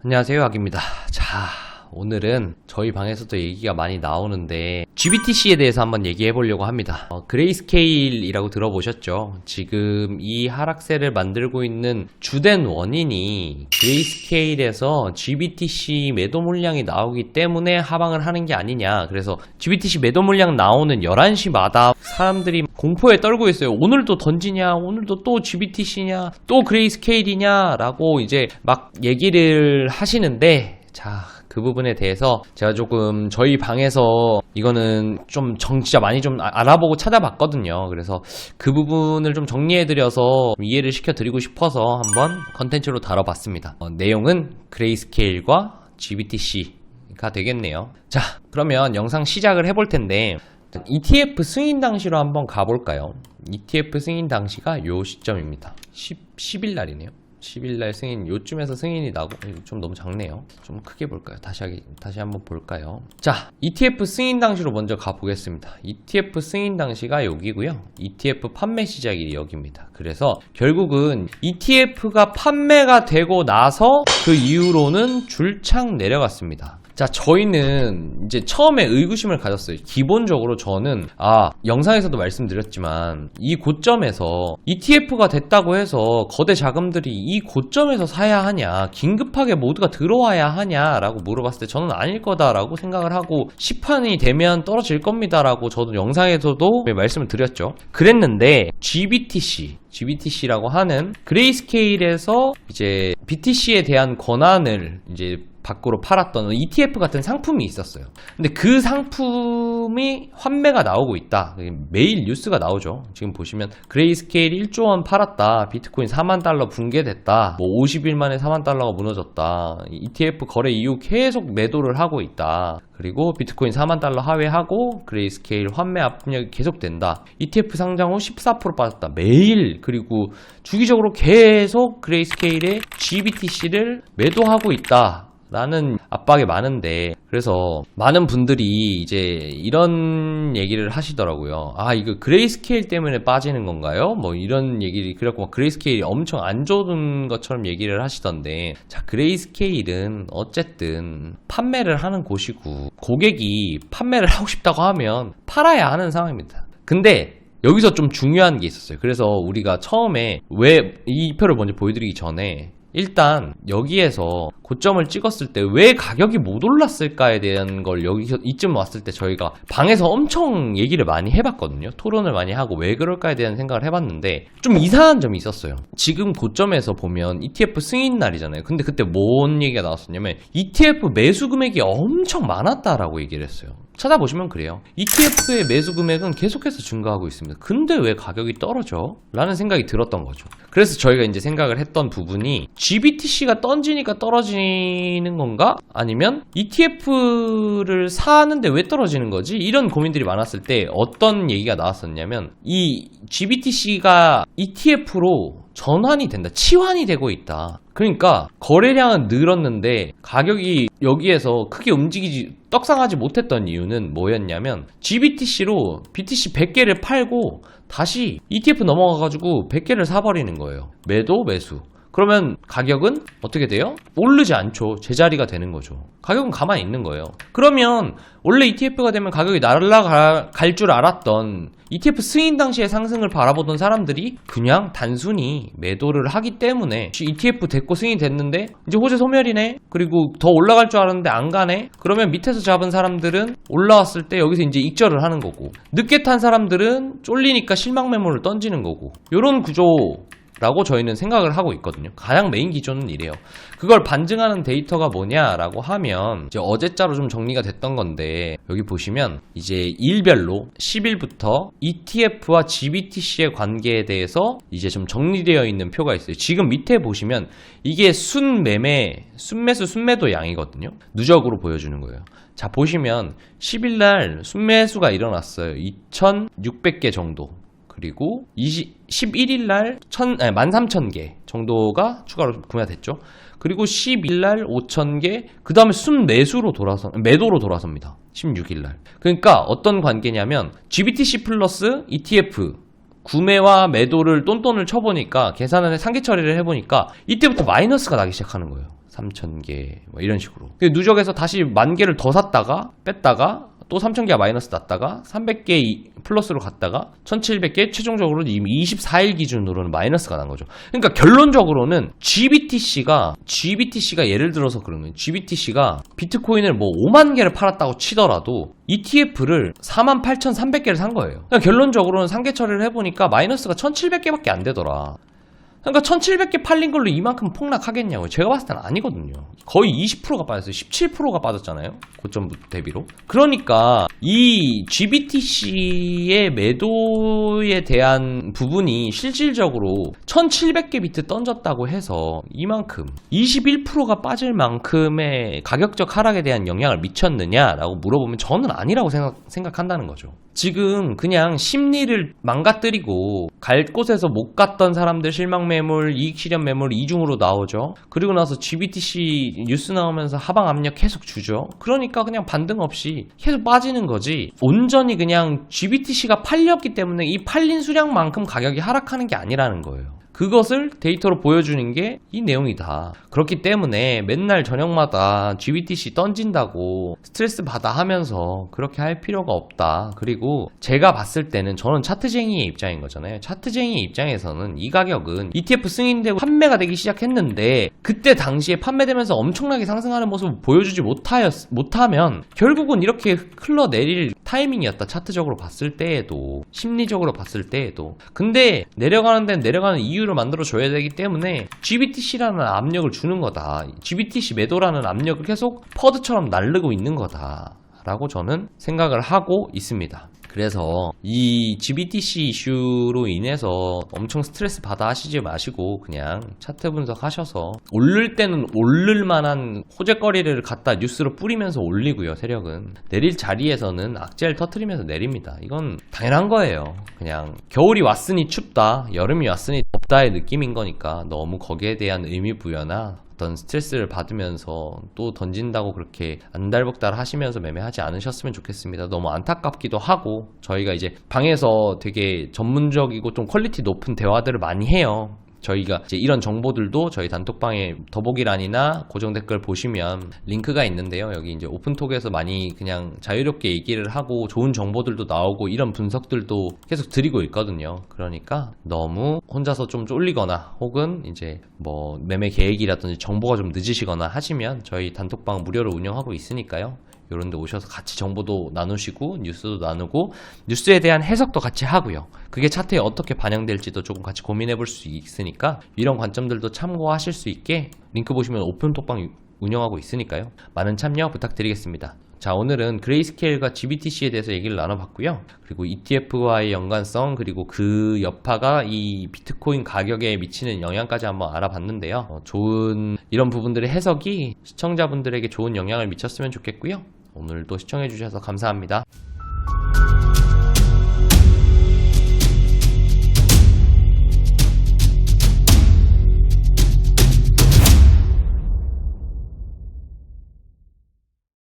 안녕하세요, 악입니다. 자, 오늘은 저희 방에서도 얘기가 많이 나오는데 GBTC에 대해서 한번 얘기해 보려고 합니다. 그레이스케일이라고 들어보셨죠? 지금 이 하락세를 만들고 있는 주된 원인이 그레이스케일에서 GBTC 매도 물량이 나오기 때문에 하방을 하는 게 아니냐. 그래서 GBTC 매도 물량 나오는 11시마다 사람들이 공포에 떨고 있어요. 오늘도 던지냐, 오늘도 또 GBTC냐, 또 그레이스케일이냐 라고 이제 막 얘기를 하시는데, 자, 그 부분에 대해서 제가 조금 저희 방에서 이거는 좀 진짜 많이 좀 알아보고 찾아봤거든요. 그래서 그 부분을 좀 정리해드려서 이해를 시켜드리고 싶어서 한번 컨텐츠로 다뤄봤습니다. 내용은 그레이스케일과 GBTC가 되겠네요. 자, 그러면 영상 시작을 해볼 텐데 ETF 승인 당시로 한번 가볼까요? ETF 승인 당시가 요 시점입니다. 10일 날이네요. 10일날 승인, 요쯤에서 승인이 나고, 좀 너무 작네요. 좀 크게 볼까요? 다시 한번 볼까요? 자, ETF 승인 당시로 먼저 가보겠습니다. ETF 승인 당시가 여기고요. ETF 판매 시작일이 여기입니다. 그래서 결국은 ETF가 판매가 되고 나서 그 이후로는 줄창 내려갔습니다. 자, 저희는 이제 처음에 의구심을 가졌어요. 기본적으로 저는 영상에서도 말씀드렸지만 이 고점에서 ETF가 됐다고 해서 거대 자금들이 이 고점에서 사야 하냐, 긴급하게 모두가 들어와야 하냐라고 물어봤을 때 저는 아닐 거다라고 생각을 하고, 시판이 되면 떨어질 겁니다라고 저도 영상에서도 말씀을 드렸죠. 그랬는데 GBTC라고 하는 그레이스케일에서 이제 BTC에 대한 권한을 이제 밖으로 팔았던 ETF 같은 상품이 있었어요. 근데 그 상품이 환매가 나오고 있다. 매일 뉴스가 나오죠. 지금 보시면 그레이스케일 1조 원 팔았다. 비트코인 4만 달러 붕괴됐다. 50일 만에 4만 달러가 무너졌다. ETF 거래 이후 계속 매도를 하고 있다. 그리고 비트코인 4만 달러 하회하고 그레이스케일 환매 압력이 계속된다. ETF 상장 후 14% 빠졌다. 매일, 그리고 주기적으로 계속 그레이스케일의 GBTC를 매도하고 있다 라는 압박이 많은데, 그래서 많은 분들이 이제 이런 얘기를 하시더라고요. 이거 그레이스케일 때문에 빠지는 건가요? 이런 얘기를, 그래갖고 그레이스케일이 엄청 안 좋은 것처럼 얘기를 하시던데, 자, 그레이스케일은 어쨌든 판매를 하는 곳이고, 고객이 판매를 하고 싶다고 하면 팔아야 하는 상황입니다. 근데 여기서 좀 중요한 게 있었어요. 그래서 우리가 처음에 왜 이 표를 먼저 보여드리기 전에 일단 여기에서 고점을 찍었을 때 왜 가격이 못 올랐을까에 대한 걸 여기서 이쯤 왔을 때 저희가 방에서 엄청 얘기를 많이 해봤거든요. 토론을 많이 하고 왜 그럴까에 대한 생각을 해봤는데 좀 이상한 점이 있었어요. 지금 고점에서 보면 ETF 승인 날이잖아요. 근데 그때 뭔 얘기가 나왔었냐면 ETF 매수 금액이 엄청 많았다라고 얘기를 했어요. 찾아보시면 그래요. ETF의 매수 금액은 계속해서 증가하고 있습니다. 근데 왜 가격이 떨어져? 라는 생각이 들었던 거죠. 그래서 저희가 이제 생각을 했던 부분이 GBTC가 던지니까 떨어지는 건가? 아니면 ETF를 사는데 왜 떨어지는 거지? 이런 고민들이 많았을 때 어떤 얘기가 나왔었냐면, 이 GBTC가 ETF로 전환이 된다. 치환이 되고 있다. 그러니까 거래량은 늘었는데 가격이 여기에서 크게 떡상하지 못했던 이유는 뭐였냐면, GBTC로 BTC 100개를 팔고 다시 ETF 넘어가가지고 100개를 사버리는 거예요. 매도, 매수. 그러면 가격은 어떻게 돼요? 오르지 않죠. 제자리가 되는 거죠. 가격은 가만히 있는 거예요. 그러면 원래 ETF가 되면 가격이 날아갈 줄 알았던, ETF 승인 당시의 상승을 바라보던 사람들이 그냥 단순히 매도를 하기 때문에 ETF 됐고 승인이 됐는데 이제 호재 소멸이네? 그리고 더 올라갈 줄 알았는데 안 가네? 그러면 밑에서 잡은 사람들은 올라왔을 때 여기서 이제 익절을 하는 거고, 늦게 탄 사람들은 쫄리니까 실망 매물을 던지는 거고, 요런 구조 라고 저희는 생각을 하고 있거든요. 가장 메인 기조는 이래요. 그걸 반증하는 데이터가 뭐냐라고 하면, 이제 어제자로 좀 정리가 됐던 건데, 여기 보시면 이제 일별로 10일부터 ETF와 GBTC의 관계에 대해서 이제 좀 정리되어 있는 표가 있어요. 지금 밑에 보시면 이게 순매수, 순매도 양이거든요. 누적으로 보여주는 거예요. 자, 보시면 10일날 순매수가 일어났어요. 2,600개 정도. 그리고 11일날 13,000개 정도가 추가로 구매됐죠. 그리고 10일날 5,000개, 그 다음에 매도로 돌아섭니다. 16일날. 그러니까 어떤 관계냐면 GBTC 플러스 ETF 구매와 매도를 똔똔을 쳐보니까 계산을 상기 처리를 해보니까 이때부터 마이너스가 나기 시작하는 거예요. 3,000개 뭐 이런 식으로. 누적해서 다시 10,000개를 더 샀다가 뺐다가 또 3,000개가 마이너스 났다가 300개 플러스로 갔다가 1,700개 최종적으로 이미 24일 기준으로는 마이너스가 난 거죠. 그러니까 결론적으로는 GBTC가 예를 들어서 그러면 GBTC가 비트코인을 뭐 5만 개를 팔았다고 치더라도 ETF를 48,300개를 산 거예요. 그러니까 결론적으로는 상계 처리를 해보니까 마이너스가 1,700개밖에 안 되더라. 그러니까 1,700개 팔린 걸로 이만큼 폭락하겠냐고요. 제가 봤을 때는 아니거든요. 거의 20%가 빠졌어요. 17%가 빠졌잖아요. 고점 대비로. 그러니까 이 GBTC의 매도에 대한 부분이 실질적으로 1,700개 비트 던졌다고 해서 이만큼 21%가 빠질 만큼의 가격적 하락에 대한 영향을 미쳤느냐라고 물어보면 저는 아니라고 생각한다는 거죠. 지금 그냥 심리를 망가뜨리고 갈 곳에서 못 갔던 사람들 실망 매물, 이익 실현 매물 이중으로 나오죠. 그리고 나서 GBTC 뉴스 나오면서 하방 압력 계속 주죠. 그러니까 그냥 반등 없이 계속 빠지는 거지. 온전히 그냥 GBTC가 팔렸기 때문에 이 팔린 수량만큼 가격이 하락하는 게 아니라는 거예요. 그것을 데이터로 보여주는 게 이 내용이다. 그렇기 때문에 맨날 저녁마다 GBTC 던진다고 스트레스 받아 하면서 그렇게 할 필요가 없다. 그리고 제가 봤을 때는 저는 차트쟁이의 입장인 거잖아요. 차트쟁이의 입장에서는 이 가격은 ETF 승인되고 판매가 되기 시작했는데 그때 당시에 판매되면서 엄청나게 상승하는 모습을 보여주지 못하면 결국은 이렇게 흘러내릴 타이밍이었다. 차트적으로 봤을 때에도 심리적으로 봤을 때에도. 근데 내려가는 데는 내려가는 이유를 만들어줘야 되기 때문에 GBTC라는 압력을 주는 거다. GBTC 매도라는 압력을 계속 퍼드처럼 날르고 있는 거다 라고 저는 생각을 하고 있습니다. 그래서 이 GBTC 이슈로 인해서 엄청 스트레스 받아 하시지 마시고 그냥 차트 분석하셔서 오를 때는 오를 만한 호재거리를 갖다 뉴스로 뿌리면서 올리고요. 세력은 내릴 자리에서는 악재를 터트리면서 내립니다. 이건 당연한 거예요. 그냥 겨울이 왔으니 춥다, 여름이 왔으니 덥다의 느낌인 거니까 너무 거기에 대한 의미 부여나 어떤 스트레스를 받으면서 또 던진다고 그렇게 안달복달 하시면서 매매하지 않으셨으면 좋겠습니다. 너무 안타깝기도 하고 저희가 이제 방에서 되게 전문적이고 좀 퀄리티 높은 대화들을 많이 해요. 저희가 이제 이런 정보들도 저희 단톡방에 더보기란이나 고정 댓글 보시면 링크가 있는데요. 여기 이제 오픈톡에서 많이 그냥 자유롭게 얘기를 하고 좋은 정보들도 나오고 이런 분석들도 계속 드리고 있거든요. 그러니까 너무 혼자서 좀 쫄리거나 혹은 이제 뭐 매매 계획이라든지 정보가 좀 늦으시거나 하시면 저희 단톡방 무료로 운영하고 있으니까요. 이런 데 오셔서 같이 정보도 나누시고 뉴스도 나누고 뉴스에 대한 해석도 같이 하고요. 그게 차트에 어떻게 반영될지도 조금 같이 고민해 볼 수 있으니까 이런 관점들도 참고하실 수 있게 링크 보시면 오픈톡방 운영하고 있으니까요. 많은 참여 부탁드리겠습니다. 자, 오늘은 그레이스케일과 GBTC에 대해서 얘기를 나눠봤고요. 그리고 ETF와의 연관성 그리고 그 여파가 이 비트코인 가격에 미치는 영향까지 한번 알아봤는데요. 좋은 이런 부분들의 해석이 시청자분들에게 좋은 영향을 미쳤으면 좋겠고요. 오늘도 시청해주셔서 감사합니다.